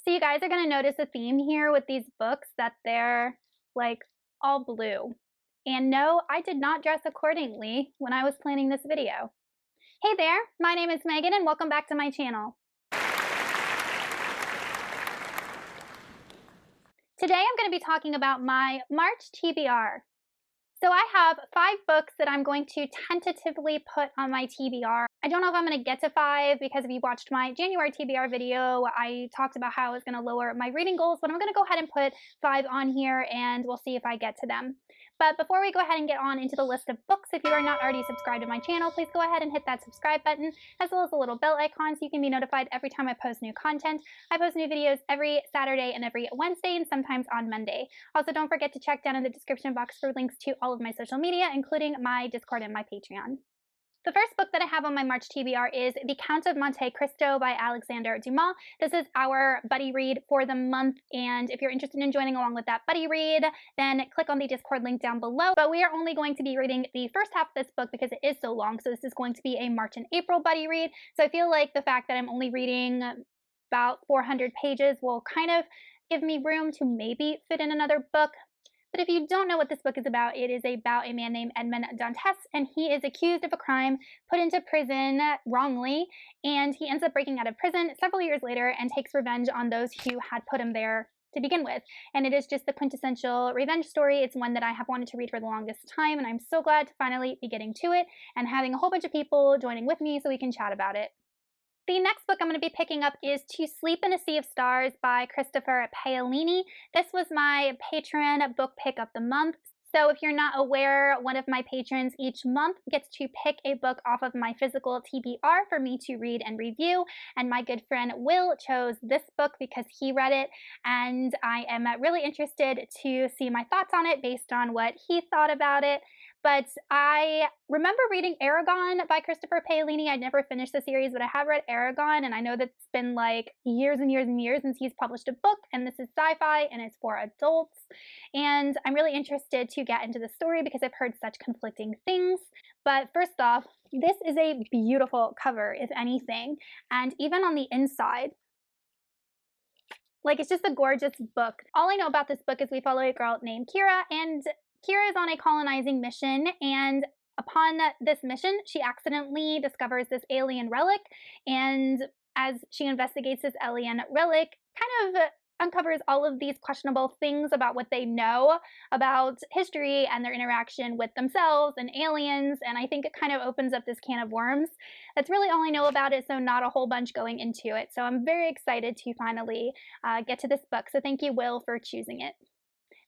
So you guys are going to notice a theme here with these books that they're like all blue. And no, I did not dress accordingly when I was planning this video. Hey there, my name is Megan and welcome back to my channel. Today I'm going to be talking about my March TBR. So I have 5 books that I'm going to tentatively put on my TBR. I don't know if I'm going to get to 5 because if you watched my January TBR video, I talked about how I was going to lower my reading goals, but I'm going to go ahead and put 5 on here and we'll see if I get to them. But before we go ahead and get on into the list of books, if you are not already subscribed to my channel, please go ahead and hit that subscribe button as well as the little bell icon so you can be notified every time I post new content. I post new videos every Saturday and every Wednesday and sometimes on Monday. Also, don't forget to check down in the description box for links to all of my social media, including my Discord and my Patreon. The first book that I have on my March TBR is The Count of Monte Cristo by Alexander Dumas. This is our buddy read for the month, and if you're interested in joining along with that buddy read, then click on the Discord link down below. But we are only going to be reading the first half of this book because it is so long, so this is going to be a March and April buddy read. So I feel like the fact that I'm only reading about 400 pages will kind of give me room to maybe fit in another book. But if you don't know what this book is about, it is about a man named Edmond Dantes, and he is accused of a crime, put into prison wrongly, and he ends up breaking out of prison several years later and takes revenge on those who had put him there to begin with. And it is just the quintessential revenge story. It's one that I have wanted to read for the longest time, and I'm so glad to finally be getting to it and having a whole bunch of people joining with me so we can chat about it. The next book I'm going to be picking up is To Sleep in a Sea of Stars by Christopher Paolini. This was my patron book pick of the month. So if you're not aware, one of my patrons each month gets to pick a book off of my physical TBR for me to read and review. And my good friend Will chose this book because he read it. And I am really interested to see my thoughts on it based on what he thought about it. But I remember reading Aragon by Christopher Paolini. I'd never finished the series, but I have read Aragon, and I know that it's been like years and years and years since he's published a book, and this is sci-fi, and it's for adults. And I'm really interested to get into the story because I've heard such conflicting things. But first off, this is a beautiful cover, if anything, and even on the inside, like, it's just a gorgeous book. All I know about this book is we follow a girl named Kira, and Kira is on a colonizing mission, and upon this mission, she accidentally discovers this alien relic, and as she investigates this alien relic, kind of uncovers all of these questionable things about what they know about history and their interaction with themselves and aliens, and I think it kind of opens up this can of worms. That's really all I know about it, so not a whole bunch going into it. So I'm very excited to finally get to this book, so thank you, Will, for choosing it.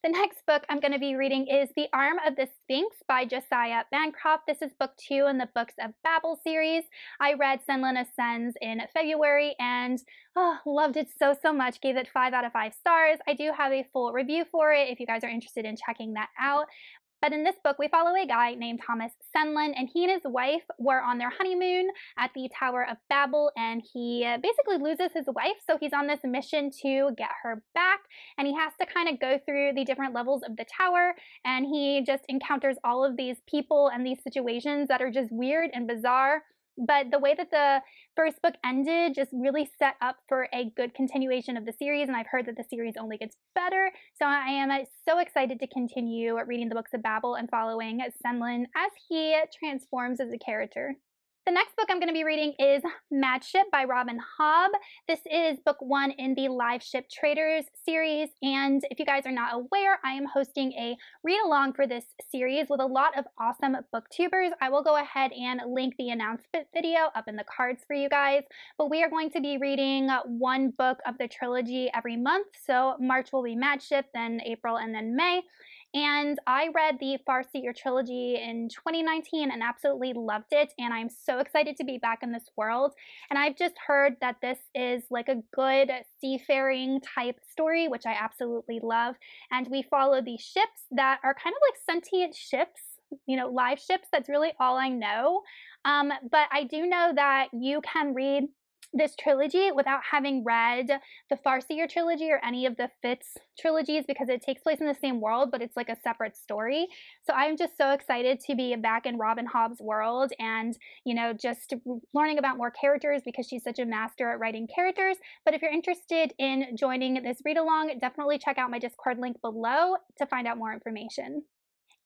The next book I'm going to be reading is The Arm of the Sphinx by Josiah Bancroft. This is book 2 in the Books of Babel series. I read Senlin Ascends in February and loved it so much. Gave it 5 out of 5 stars. I do have a full review for it if you guys are interested in checking that out. But in this book, we follow a guy named Thomas Senlin, and he and his wife were on their honeymoon at the Tower of Babel, and he basically loses his wife, so he's on this mission to get her back, and he has to kind of go through the different levels of the tower, and he just encounters all of these people and these situations that are just weird and bizarre. But the way that the first book ended just really set up for a good continuation of the series, and I've heard that the series only gets better, so I am so excited to continue reading the Books of Babel and following Senlin as he transforms as a character. The next book I'm going to be reading is Mad Ship by Robin Hobb. This is book 1 in the Live Ship Traders series, and if you guys are not aware, I am hosting a read-along for this series with a lot of awesome booktubers. I will go ahead and link the announcement video up in the cards for you guys, but we are going to be reading 1 book of the trilogy every month, so March will be Mad Ship, then April, and then May. And I read the Farseer trilogy in 2019 and absolutely loved it, and I'm so excited to be back in this world. And I've just heard that this is like a good seafaring type story, which I absolutely love. And we follow these ships that are kind of like sentient ships, you know, live ships. That's really all I know. But I do know that you can read this trilogy without having read the Farseer trilogy or any of the Fitz trilogies because it takes place in the same world, but it's like a separate story. So I'm just so excited to be back in Robin Hobb's world and, just learning about more characters because she's such a master at writing characters. But if you're interested in joining this read along, definitely check out my Discord link below to find out more information.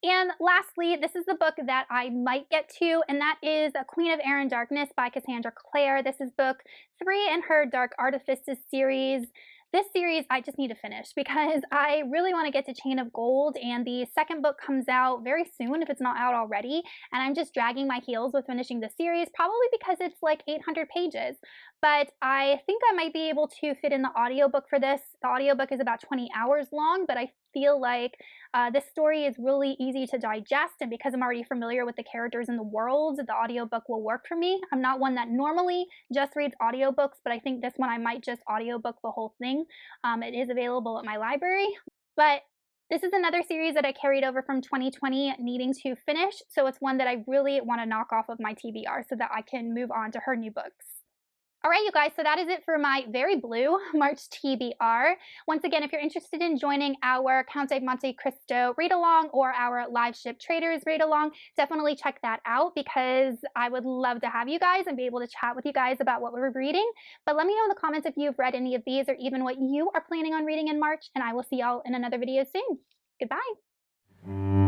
And lastly, this is the book that I might get to, and that is A Queen of Air and Darkness by Cassandra Clare. This is book 3 in her Dark Artifices series. This series I just need to finish because I really want to get to Chain of Gold, and the second book comes out very soon if it's not out already, and I'm just dragging my heels with finishing the series, probably because it's like 800 pages. But I think I might be able to fit in the audiobook for this. The audiobook is about 20 hours long, but I feel like this story is really easy to digest, and because I'm already familiar with the characters in the world, the audiobook will work for me. I'm not one that normally just reads audiobooks, but I think this one I might just audiobook the whole thing. It is available at my library, but this is another series that I carried over from 2020 needing to finish, so it's one that I really want to knock off of my TBR so that I can move on to her new books. All right, you guys, so that is it for my very blue March TBR. Once again, if you're interested in joining our Count Monte Cristo read-along or our Live Ship Traders read-along, definitely check that out because I would love to have you guys and be able to chat with you guys about what we're reading. But let me know in the comments if you've read any of these or even what you are planning on reading in March, and I will see y'all in another video soon. Goodbye.